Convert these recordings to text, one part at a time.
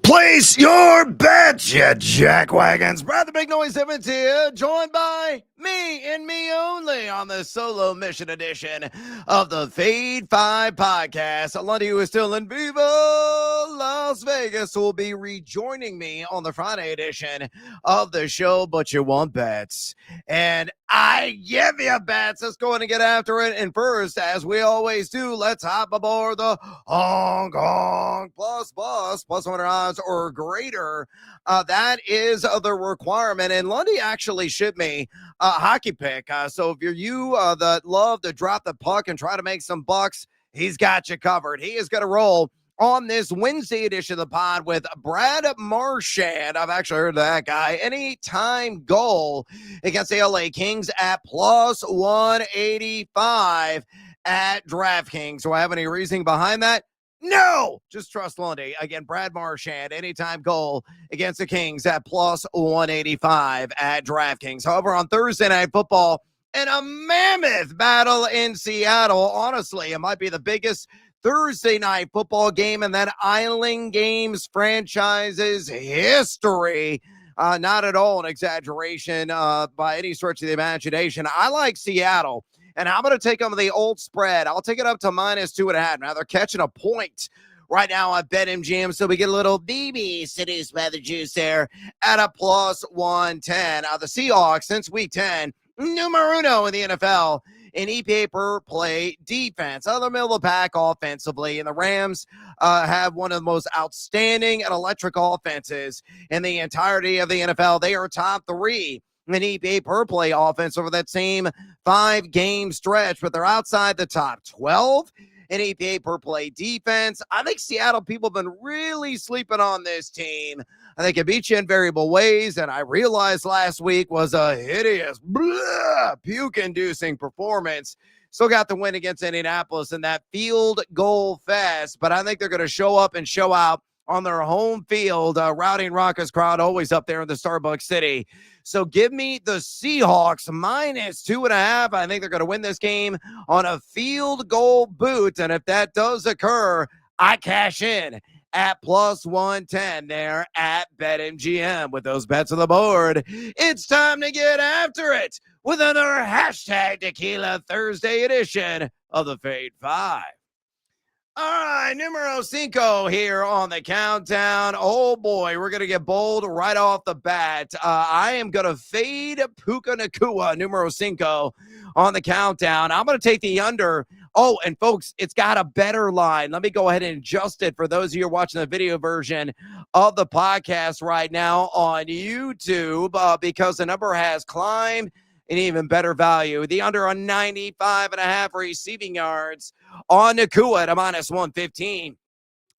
Place your bets, you jackwagons. Brad the Big Noise Evans here, joined by me and me only on the solo mission edition of the Fade 5 podcast. Lundy, who is still in Viva Las Vegas, will be rejoining me on the Friday edition of the show, but you want bets. And I give you bets. Let's go in and get after it. And first, as we always do, let's hop aboard the Hong Kong plus 100 odds or greater. That is the requirement. And Lundy actually shipped me a hockey pick. So if you're you that love to drop the puck and try to make some bucks, he's got you covered. He is going to roll on this Wednesday edition of the pod with Brad Marchand. I've actually heard of that guy. Anytime goal against the LA Kings at plus 185 at DraftKings. Do I have any reasoning behind that? No, just trust Lundy. Again, Brad Marchand, anytime goal against the Kings at plus 185 at DraftKings. However, on Thursday Night Football, in a mammoth battle in Seattle, honestly, it might be the biggest Thursday Night Football game in that Island Games franchise's history. Not at all an exaggeration by any stretch of the imagination. I like Seattle, and I'm going to take them to the old spread. I'll take it up to minus 2.5. Now they're catching a point right now at BetMGM, so we get a little BB seduced by the juice there at a plus 110. The Seahawks, since week 10, numero uno in the NFL in EPA per play defense. Out of the middle of the pack offensively, and the Rams have one of the most outstanding and electric offenses in the entirety of the NFL. They are top 3 in EPA per play offense over that same 5-game stretch, but they're outside the top 12 in EPA per play defense. I think Seattle people have been really sleeping on this team. I think it beat you in variable ways, and I realized last week was a hideous, puke-inducing performance. Still got the win against Indianapolis in that field goal fest, but I think they're going to show up and show out on their home field. Rowdy and Raucous crowd always up there in the Starbucks City. So give me the Seahawks minus 2.5. I think they're going to win this game on a field goal boot, and if that does occur, I cash in at plus 110 there at BetMGM. With those bets on the board, it's time to get after it with another hashtag Tequila Thursday edition of the Fade 5. All right, numero 5 here on the countdown. Oh, boy, we're going to get bold right off the bat. I am going to fade Puka Nacua, numero 5, on the countdown. I'm going to take the under. Oh, and folks, it's got a better line. Let me go ahead and adjust it for those of you who are watching the video version of the podcast right now on YouTube because the number has climbed an even better value. The under on 95.5 receiving yards on Nacua at a minus 115.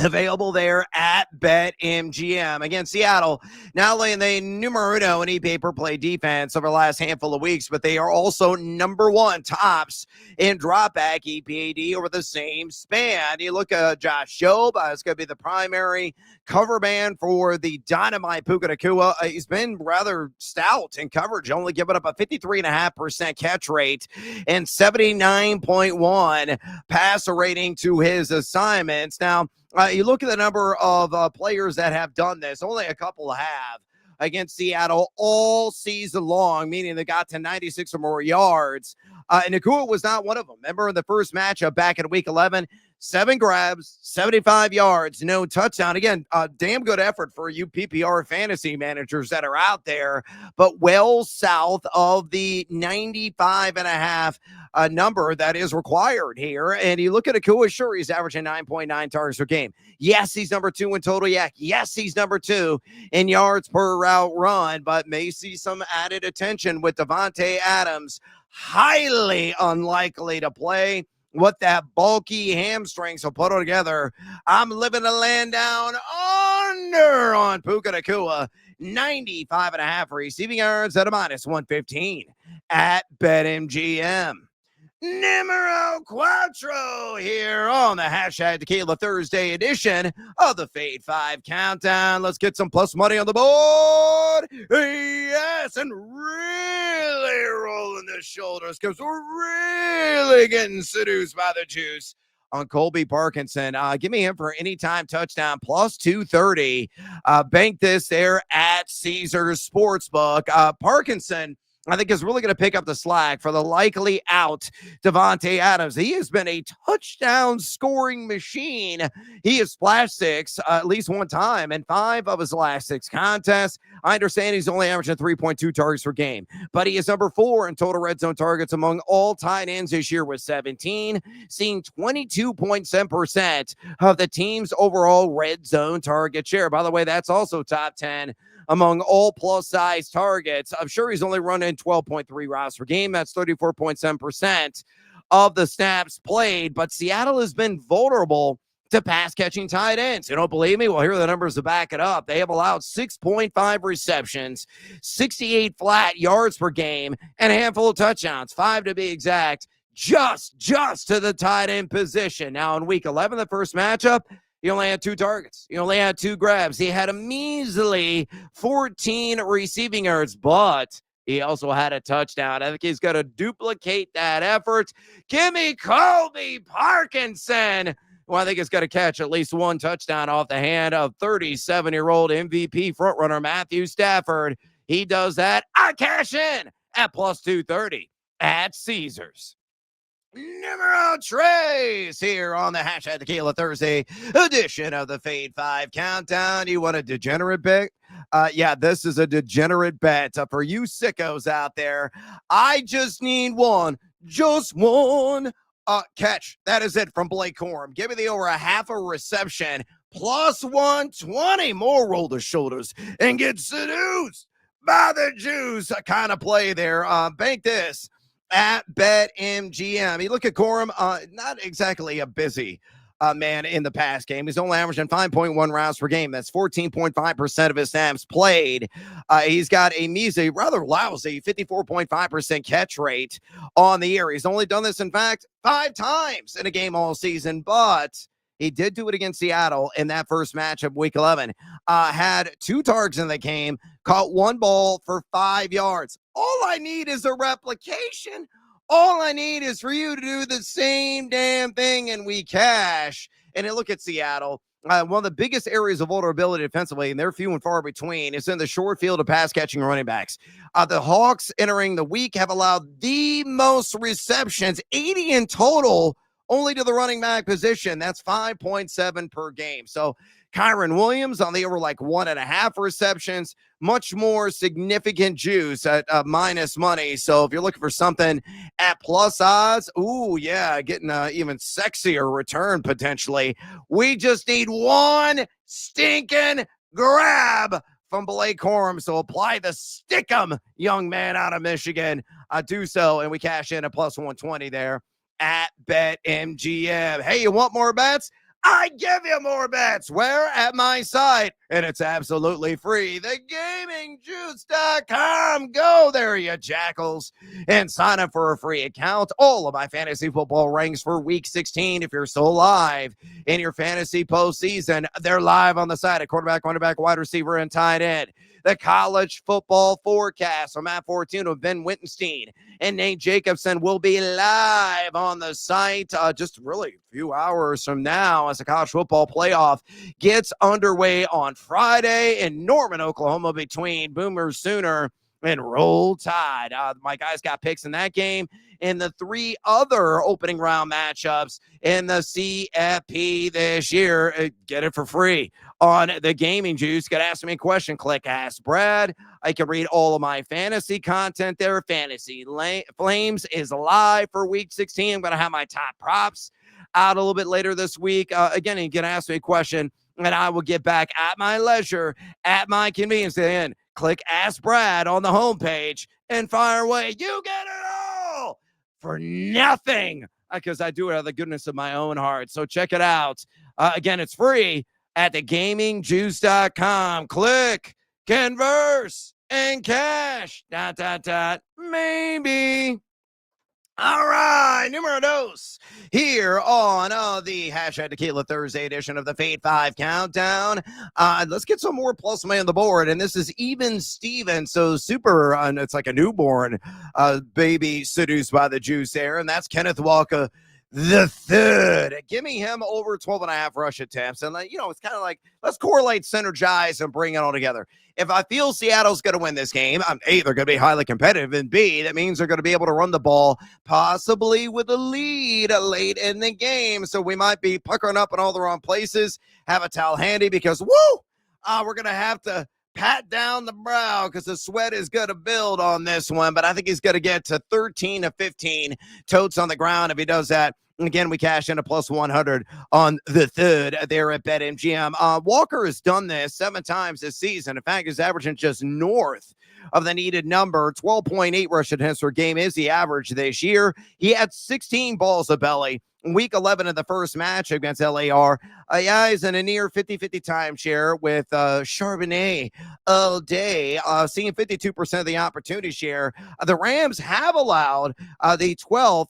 Available there at BetMGM. Again, Seattle now laying the numero uno in EPA per play defense over the last handful of weeks, but they are also number 1 tops in dropback EPAD over the same span. You look at Josh Jobe, it's going to be the primary cover man for the dynamite Puka Nacua. He's been rather stout in coverage, only giving up a 53.5% catch rate and 79.1 passer rating to his assignments. Now, you look at the number of players that have done this, only a couple have against Seattle all season long, meaning they got to 96 or more yards. And Nacua was not one of them. Remember in the first matchup back in week 11, 7 grabs, 75 yards, no touchdown. Again, damn good effort for you PPR fantasy managers that are out there, but well south of the 95.5 number that is required here. And you look at Nacua, sure, he's averaging 9.9 targets per game. Yes, he's number 2 in total yak. Yes, he's number 2 in yards per route run, but may see some added attention with Devontae Adams. Highly unlikely to play. What that bulky hamstrings will put together. I'm living to land down under on Puka Nacua. 95.5 receiving yards at a minus 115 at BetMGM. Numero Quattro here on the hashtag Tequila Thursday edition of the Fade 5 Countdown. Let's get some plus money on the board. Yes, and really rolling the shoulders because we're really getting seduced by the juice on Colby Parkinson. Give me him for anytime touchdown plus 230. Bank this there at Caesars Sportsbook. Parkinson, I think, is really going to pick up the slack for the likely out Devontae Adams. He has been a touchdown scoring machine. He has splashed six at least one time in 5 of his last 6 contests. I understand he's only averaging 3.2 targets per game, but he is number 4 in total red zone targets among all tight ends this year with 17, seeing 22.7% of the team's overall red zone target share. By the way, that's also top 10 among all plus-size targets. I'm sure he's only running 12.3 routes per game. That's 34.7% of the snaps played, but Seattle has been vulnerable to pass-catching tight ends. You don't believe me? Well, here are the numbers to back it up. They have allowed 6.5 receptions, 68 flat yards per game, and a handful of touchdowns, 5 to be exact, just to the tight end position. Now, in Week 11, the first matchup, he only had 2 targets. He only had 2 grabs. He had a measly 14 receiving yards, but he also had a touchdown. I think he's going to duplicate that effort. Give me Colby Parkinson, who I think is going to catch at least 1 touchdown off the hand of 37-year-old MVP frontrunner Matthew Stafford. He does that. I cash in at plus 230 at Caesars. Numero Trace here on the Hashtag Tequila Thursday edition of the Fade 5 Countdown. You want a degenerate bet? Yeah, this is a degenerate bet. For you sickos out there, I just need one catch. That is it from Blake Corum. Give me the over a half a reception plus 120. More roll the shoulders and get seduced by the juice kind of play there. Bank this at BetMGM. You look at Corum, not exactly a busy man in the pass game. He's only averaging 5.1 rounds per game. That's 14.5% of his snaps played. He's got a measly, rather lousy 54.5% catch rate on the year. He's only done this, in fact, 5 times in a game all season, but he did do it against Seattle in that first match of Week 11. Had 2 targets in the game, caught 1 ball for 5 yards. All I need is a replication. All I need is for you to do the same damn thing, and we cash. And then look at Seattle. One of the biggest areas of vulnerability defensively, and they're few and far between, is in the short field of pass-catching running backs. The Hawks entering the week have allowed the most receptions, 80 in total, only to the running back position. That's 5.7 per game. So Kyron Williams on the over like 1.5 receptions, much more significant juice at minus money. So if you're looking for something at plus odds, ooh, yeah, getting even sexier return potentially. We just need one stinking grab from Blake Corum. So apply the stick'em, young man out of Michigan. Do so, and we cash in at plus 120 there at BetMGM. Hey, you want more bets? I give you more bets. Where? At my site. And it's absolutely free. TheGamingJuice.com. Go there, you jackals, and sign up for a free account. All of my fantasy football ranks for Week 16. If you're still live in your fantasy postseason, they're live on the site at quarterback, running-back, wide receiver, and tight end. The college football forecast from Matt Fortuno, Ben Wittenstein, and Nate Jacobson will be live on the site just really a few hours from now as the college football playoff gets underway on Friday in Norman, Oklahoma, between Boomer Sooner and Roll Tide. My guys got picks in that game and the 3 other opening round matchups in the CFP this year. Get it for free on the Gaming Juice. Got to ask me a question. Click Ask Brad. I can read all of my fantasy content there. Fantasy Flames is live for Week 16. I'm going to have my top props out a little bit later this week. Again, you can ask me a question, and I will get back at my leisure, at my convenience. Then click Ask Brad on the homepage and fire away. You get it all for nothing, because I do it out of the goodness of my own heart. So check it out. Again, it's free at thegamingjuice.com. Click, converse, and cash. ... Maybe. All right, numero dos here on the Hashtag Tequila Thursday edition of the Fade 5 Countdown. Let's get some more plus money on the board, and this is Even Steven. So super, it's like a newborn baby seduced by the juice there, and that's Kenneth Walker the third. Give me him over 12.5 rush attempts. And, it's kind of like, let's correlate, synergize, and bring it all together. If I feel Seattle's going to win this game, A, they're going to be highly competitive, and B, that means they're going to be able to run the ball, possibly with a lead late in the game. So we might be puckering up in all the wrong places. Have a towel handy because, we're going to have to pat down the brow because the sweat is going to build on this one. But I think he's going to get to 13 to 15 totes on the ground if he does that. And again, we cash in a plus 100 on the third there at BetMGM. Walker has done this 7 times this season. In fact, he's averaging just north of the needed number. 12.8 rush attempts per game is the average this year. He had 16 balls of belly. Week 11 of the first match against LAR. He's in a near 50-50 timeshare with Charbonnet all day, seeing 52% of the opportunity share. The Rams have allowed the 12th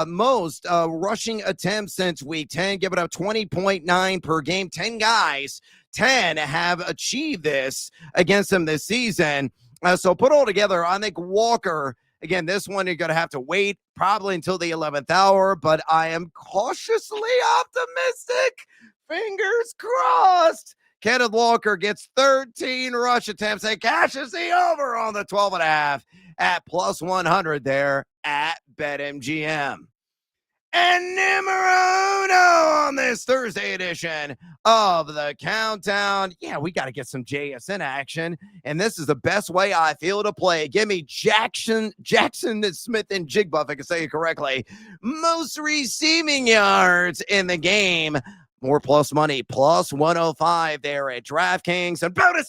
most rushing attempts since week 10, giving up 20.9 per game. 10 guys, 10 have achieved this against them this season. So put all together, I think Walker, again, this one you're going to have to wait probably until the 11th hour, but I am cautiously optimistic. Fingers crossed. Kenneth Walker gets 13 rush attempts and cashes the over on the 12.5 at plus 100 there at BetMGM. And numero uno on this Thursday edition of the Countdown. Yeah, we got to get some JSN action, and this is the best way I feel to play. Give me Jaxon Smith-Njigba, if I can say it correctly. Most receiving yards in the game. More plus money, plus 105 there at DraftKings. And bonus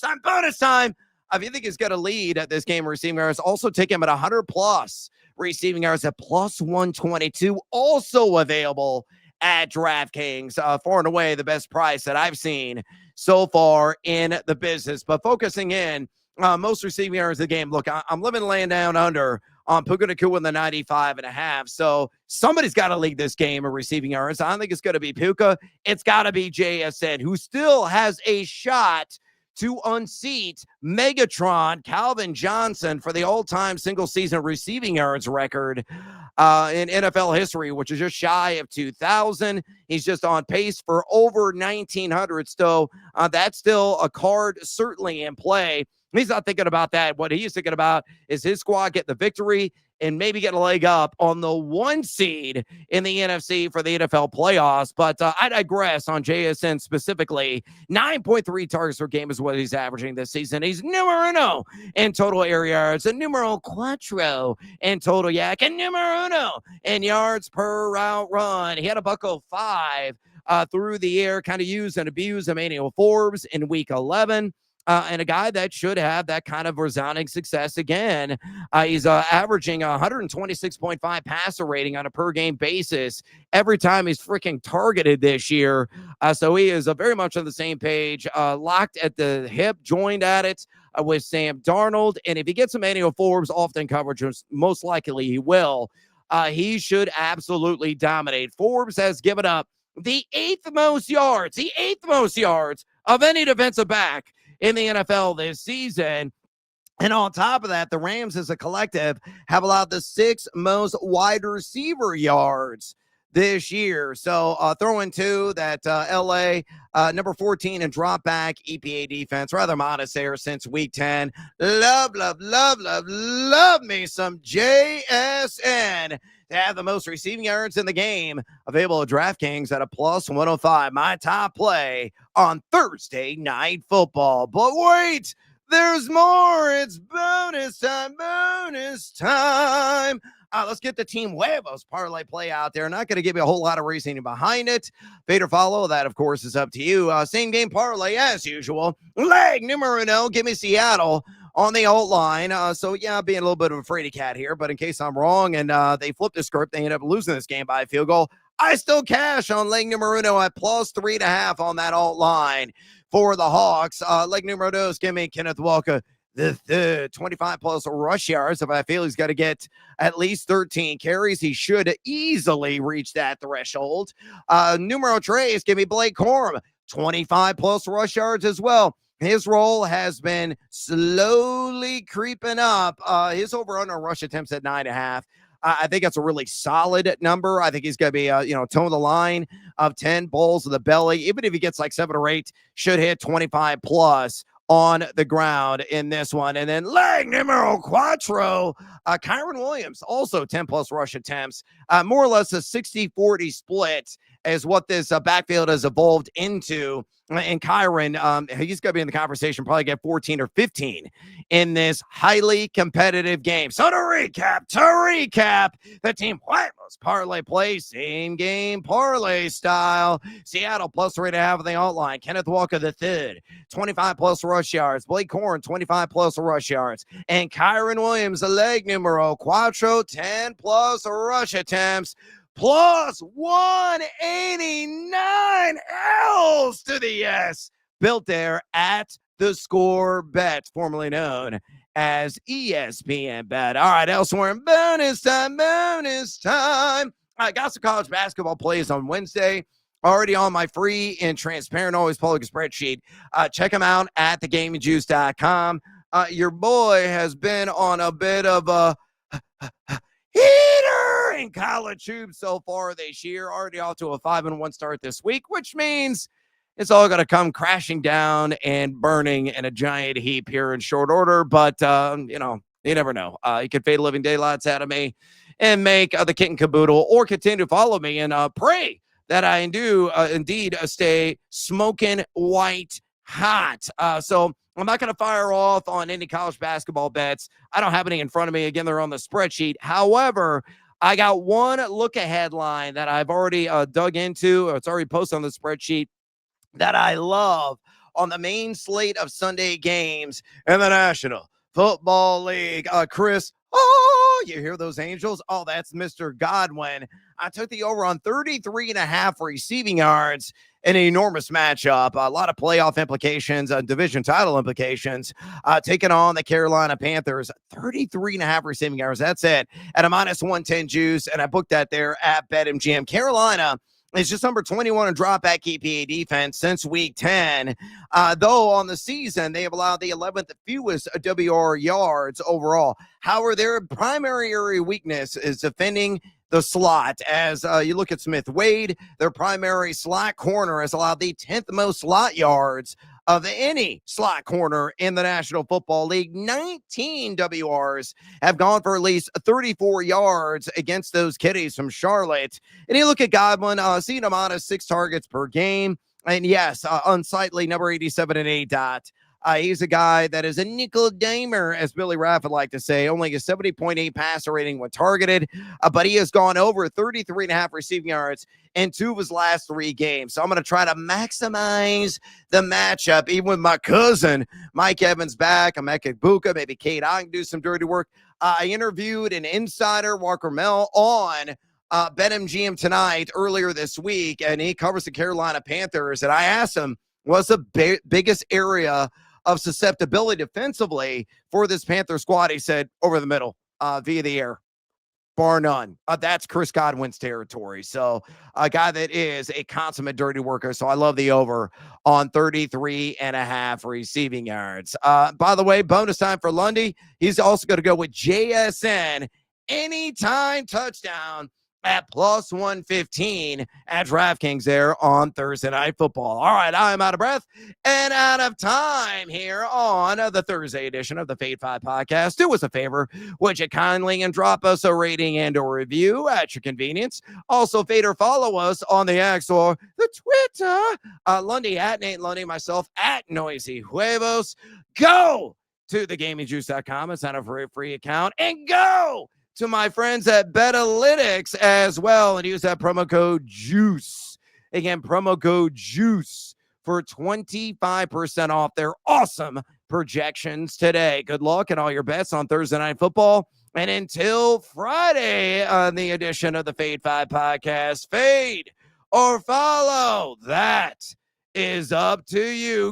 time. If you think he's got a lead at this game receiving yards, also take him at 100 plus receiving yards at plus 122. Also available at DraftKings. Far and away the best price that I've seen so far in the business. But focusing in, most receiving yards of the game. Look, I'm laying down under on Puka Nacua in the 95.5. So somebody's got to lead this game of receiving yards. I don't think it's going to be Puka. It's got to be JSN, who still has a shot to unseat Megatron Calvin Johnson for the all-time single-season receiving yards record in NFL history, which is just shy of 2,000. He's just on pace for over 1,900. So that's still a card certainly in play. He's not thinking about that. What he's thinking about is his squad getting the victory and maybe getting a leg up on the 1 seed in the NFC for the NFL playoffs. But I digress on JSN specifically. 9.3 targets per game is what he's averaging this season. He's numero uno in total air yards, and numero cuatro in total yak, and numero uno in yards per route run. He had a $105 through the air, kind of use and abuse Emmanuel Forbes in week 11. And a guy that should have that kind of resounding success again. He's averaging 126.5 passer rating on a per game basis every time he's freaking targeted this year. So he is very much on the same page, locked at the hip, joined at it with Sam Darnold. And if he gets Emmanuel Forbes often coverage, most likely he will, he should absolutely dominate. Forbes has given up the eighth most yards of any defensive back in the NFL this season. And on top of that, the Rams as a collective have allowed the 6th most wide receiver yards this year. So throw into that LA number 14 and drop back EPA defense, rather modest there since week 10. Love me some JSN to have the most receiving yards in the game, available at DraftKings at a plus 105. My top play on Thursday Night Football. But wait, there's more. It's bonus time. Let's get the Team Huevos parlay play out there. Not going to give you a whole lot of reasoning behind it. Fade or follow, that, of course, is up to you. Same game parlay as usual. Leg numero uno, give me Seattle on the alt line. So, yeah, being a little bit of a fraidy cat here, but in case I'm wrong and they flip the script, they end up losing this game by a field goal, I still cash on leg numero uno at plus 3.5 on that alt line for the Hawks. Leg numero dos, give me Kenneth Walker, the 25 plus rush yards. If I feel he's got to get at least 13 carries, he should easily reach that threshold. Numero tres, give me Blake Corum, 25 plus rush yards as well. His role has been slowly creeping up. His over-under rush attempts at 9.5. I think that's a really solid number. I think he's going to be, toe of the line of 10 bowls of the belly. Even if he gets like 7 or 8, should hit 25 plus on the ground in this one. And then leg numero cuatro, Kyron Williams, also 10 plus rush attempts, more or less a 60-40 split is what this backfield has evolved into. And Kyron, he's going to be in the conversation, probably get 14 or 15 in this highly competitive game. So to recap, the Team Whiteless parlay play, same game parlay style. Seattle plus 3.5 on the outline. Kenneth Walker III, 25 plus rush yards. Blake Corum, 25 plus rush yards. And Kyron Williams, the leg numero cuatro, 10 plus rush attempts, plus 189 L's to the yes. Built there at the Score Bet, formerly known as ESPN Bet. All right, elsewhere in bonus time. I got some college basketball plays on Wednesday. Already on my free and transparent, always public spreadsheet. Check them out at thegamingjuice.com. Your boy has been on a bit of a heater in college hoops so far this year. Already off to a 5-1 start this week, which means it's all going to come crashing down and burning in a giant heap here in short order. But, you never know. You could fade living daylights out of me and make the kit and caboodle, or continue to follow me and pray that I do indeed stay smoking white hot. So I'm not going to fire off on any college basketball bets. I don't have any in front of me. Again, they're on the spreadsheet. However, I got one look ahead line that I've already dug into. It's already posted on the spreadsheet that I love on the main slate of Sunday games in the National Football League. Chris, you hear those angels? Oh, that's Mr. Godwin. I took the over on 33.5 receiving yards. An enormous matchup, a lot of playoff implications, division title implications, taking on the Carolina Panthers. 33.5 receiving yards. That's it at a minus 110 juice. And I booked that there at BetMGM. Carolina is just number 21 in drop back EPA defense since week 10. Though on the season, they have allowed the 11th fewest WR yards overall. However, their primary area weakness is defending the slot. As you look at Smith-Wade, their primary slot corner has allowed the 10th most slot yards of any slot corner in the National Football League. 19 WRs have gone for at least 34 yards against those kiddies from Charlotte. And you look at Godwin, seeing him on 6 targets per game. And yes, unsightly number 87 and A-dot. He's a guy that is a nickel dimer, as Billy Raff would like to say, only a 70.8 passer rating when targeted, but he has gone over 33.5 receiving yards in 2 of his last 3 games. So I'm going to try to maximize the matchup, even with my cousin, Mike Evans back. I'm at Puka, maybe Kate, I can do some dirty work. I interviewed an insider, Walker Mel, on BetMGM tonight earlier this week, and he covers the Carolina Panthers, and I asked him, what's the biggest area of susceptibility defensively for this Panther squad? He said, over the middle, via the air, bar none. That's Chris Godwin's territory. So a guy that is a consummate dirty worker. So I love the over on 33.5 receiving yards. By the way, bonus time for Lundy. He's also going to go with JSN anytime touchdown at plus 115 at DraftKings there on Thursday Night Football. All right, I'm out of breath and out of time here on the Thursday edition of the Fade 5 podcast. Do us a favor, would you kindly and drop us a rating and a review at your convenience. Also, fade or follow us on the X or the Twitter. Lundy at Nate Lundy, myself at Noisy Huevos. Go to thegamingjuice.com and sign up for a free account, and go to my friends at Betalytics as well, and use that promo code JUICE. Again, promo code JUICE for 25% off their awesome projections today. Good luck and all your bets on Thursday Night Football. And until Friday on the edition of the Fade 5 podcast, fade or follow, that is up to you.